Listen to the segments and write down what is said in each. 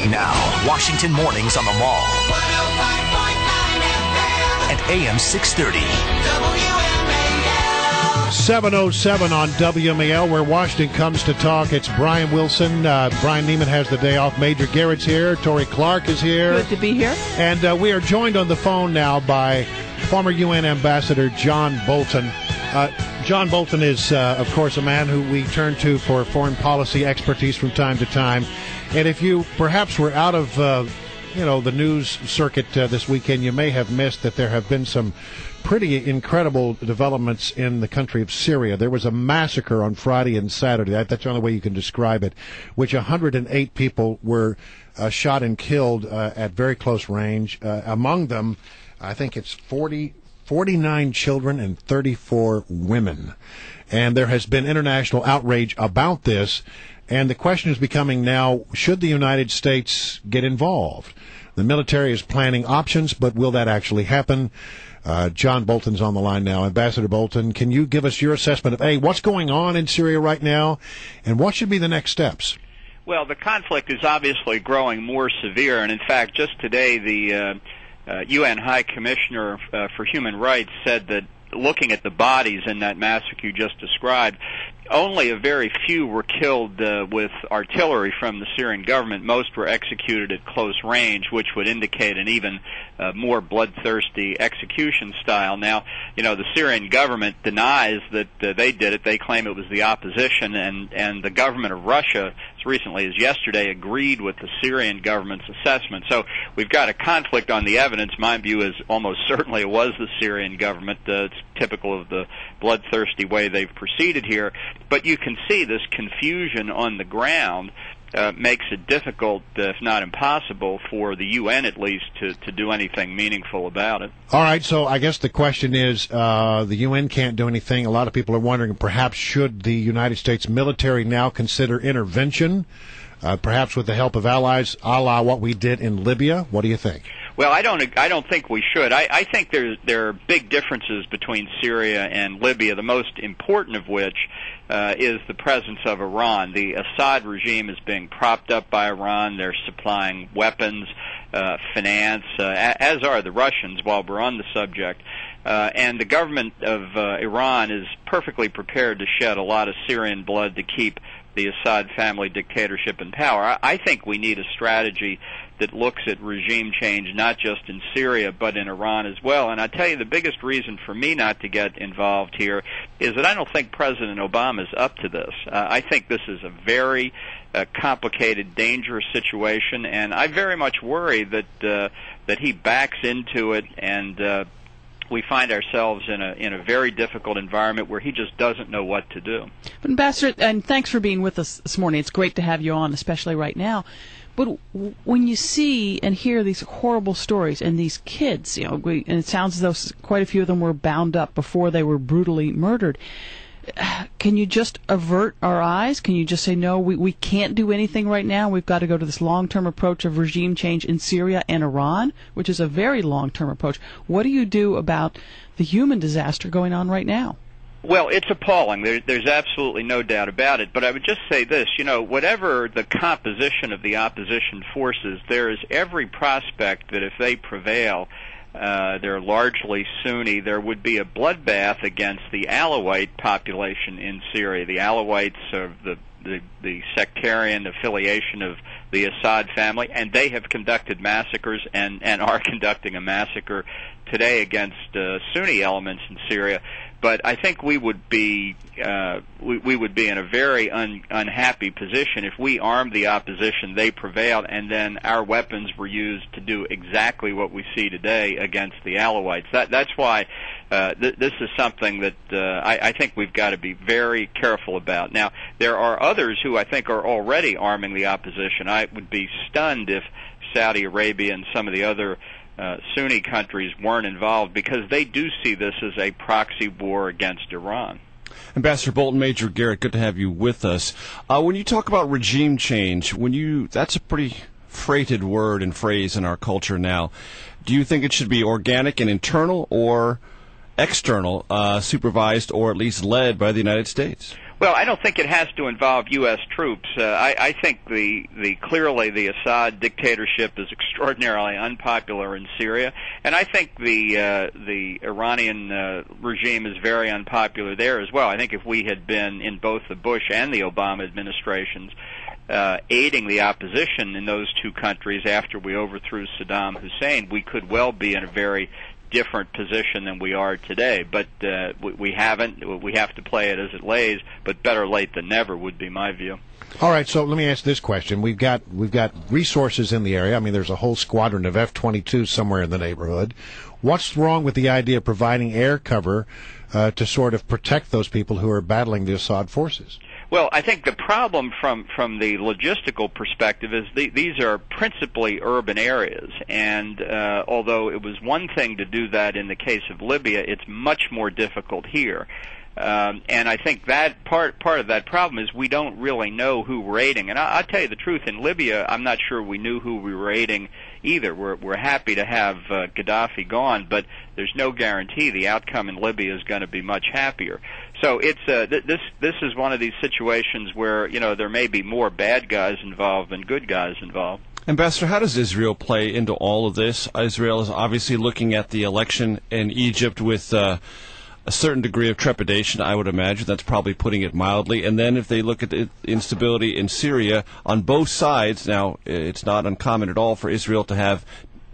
Now, Washington Mornings on the Mall. And AM 630. WMAL. 7:07 on WMAL, where Washington comes to talk. It's Brian Wilson. Brian Neiman has the day off. Major Garrett's here. Tori Clark is here. Good to be here. And we are joined on the phone now by former UN Ambassador John Bolton. John Bolton is, of course, a man who we turn to for foreign policy expertise from time to time. And if you perhaps were out of, the news circuit this weekend, you may have missed that there have been some pretty incredible developments in the country of Syria. There was a massacre on Friday and Saturday. That's the only way you can describe it, which 108 people were shot and killed at very close range. Among them, I think it's 49 children and 34 women. And there has been international outrage about this. And the question is becoming now, should the United States get involved? The military is planning options, but will that actually happen? John Bolton's on the line now. Ambassador Bolton, can you give us your assessment of, A, what's going on in Syria right now, and what should be the next steps? Well, the conflict is obviously growing more severe, and in fact, just today the UN High Commissioner for Human Rights said that looking at the bodies in that massacre you just described, only a very few were killed with artillery from the Syrian government. Most were executed at close range, which would indicate an even more bloodthirsty execution style. Now, the Syrian government denies that they did it. They claim it was the opposition, and the government of Russia, as recently as yesterday, agreed with the Syrian government's assessment. So we've got a conflict on the evidence. My view is almost certainly it was the Syrian government. It's typical of the bloodthirsty way they've proceeded here. But you can see this confusion on the ground makes it difficult, if not impossible, for the UN at least to do anything meaningful about it. All right, so I guess the question is, the UN can't do anything. A lot of people are wondering, perhaps should the United States military now consider intervention, perhaps with the help of allies, a la what we did in Libya? What do you think? Well, I don't think we should. I think there are big differences between Syria and Libya, the most important of which is the presence of Iran. The Assad regime is being propped up by Iran. They're supplying weapons, finance, as are the Russians, while we're on the subject. And the government of Iran is perfectly prepared to shed a lot of Syrian blood to keep the Assad family dictatorship in power. I think we need a strategy that looks at regime change not just in Syria but in Iran as well. And I tell you, the biggest reason for me not to get involved here is that I don't think President Obama is up to this. I think this is a very complicated, dangerous situation, and I very much worry that he backs into it and we find ourselves in a very difficult environment where he just doesn't know what to do. But Ambassador, and thanks for being with us this morning. It's great to have you on, especially right now. But when you see and hear these horrible stories and these kids, and it sounds as though quite a few of them were bound up before they were brutally murdered, can you just avert our eyes? Can you just say, no, we can't do anything right now? We've got to go to this long-term approach of regime change in Syria and Iran, which is a very long-term approach. What do you do about the human disaster going on right now? Well, it's appalling. There's absolutely no doubt about it. But I would just say this, whatever the composition of the opposition forces, there is every prospect that if they prevail, they're largely Sunni, there would be a bloodbath against the Alawite population in Syria. The Alawites are the sectarian affiliation of the Assad family, and they have conducted massacres and are conducting a massacre today against Sunni elements in Syria. But I think we would be in a very unhappy position if we armed the opposition, they prevailed, and then our weapons were used to do exactly what we see today against the Alawites. That's why this is something that I think we've got to be very careful about. Now, there are others who I think are already arming the opposition. I would be stunned if Saudi Arabia and some of the other Sunni countries weren't involved, because they do see this as a proxy war against Iran. Ambassador Bolton, Major Garrett, good to have you with us. When you talk about regime change, that's a pretty freighted word and phrase in our culture now. Do you think it should be organic and internal, or external, supervised or at least led by the United States? Well, I don't think it has to involve U.S. troops. I think clearly the Assad dictatorship is extraordinarily unpopular in Syria, and I think the Iranian regime is very unpopular there as well. I think if we had been in both the Bush and the Obama administrations aiding the opposition in those two countries after we overthrew Saddam Hussein, we could well be in a very different position than we are today, but we haven't. We have to play it as it lays, but better late than never would be my view. All right, so let me ask this question. We've got resources in the area. I mean, there's a whole squadron of F-22 somewhere in the neighborhood. What's wrong with the idea of providing air cover to sort of protect those people who are battling the Assad forces? Well, I think the problem from the logistical perspective is these are principally urban areas, and although it was one thing to do that in the case of Libya, it's much more difficult here. And I think that part of that problem is we don't really know who we're aiding. And I'll tell you the truth, in Libya, I'm not sure we knew who we were aiding either. We're happy to have Gaddafi gone, but there's no guarantee the outcome in Libya is going to be much happier. So it's this is one of these situations where, you know, there may be more bad guys involved than good guys involved. Ambassador, how does Israel play into all of this? Israel is obviously looking at the election in Egypt with a certain degree of trepidation, I would imagine. That's probably putting it mildly. And then if they look at the instability in Syria on both sides, now it's not uncommon at all for Israel to have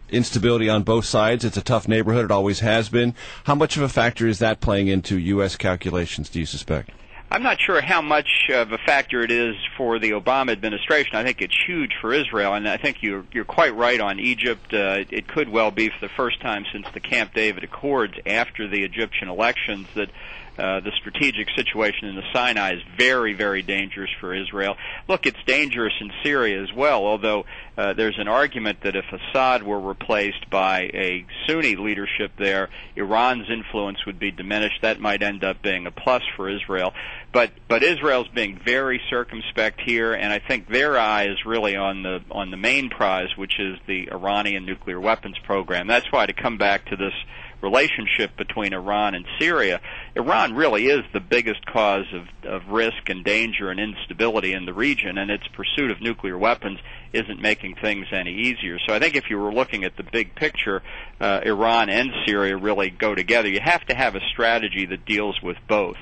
instability on both sides. It's a tough neighborhood. It always has been. How much of a factor is that playing into U.S. calculations, do you suspect? I'm not sure how much of a factor it is for the Obama administration. I think it's huge for Israel, and I think you're quite right on Egypt. It could well be for the first time since the Camp David Accords after the Egyptian elections that the strategic situation in the Sinai is very, very dangerous for Israel. Look, it's dangerous in Syria as well, although there's an argument that if Assad were replaced by a Sunni leadership there, Iran's influence would be diminished. That might end up being a plus for Israel. But Israel's being very circumspect here, and I think their eye is really on the main prize, which is the Iranian nuclear weapons program. That's why, to come back to this relationship between Iran and Syria, Iran really is the biggest cause of risk and danger and instability in the region, and its pursuit of nuclear weapons isn't making things any easier. So I think if you were looking at the big picture, Iran and Syria really go together. You have to have a strategy that deals with both.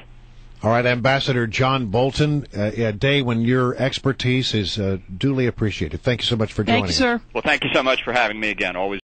All right, Ambassador John Bolton, a day when your expertise is duly appreciated. Thank you so much for joining us. Thank you, sir. Well, thank you so much for having me again. Always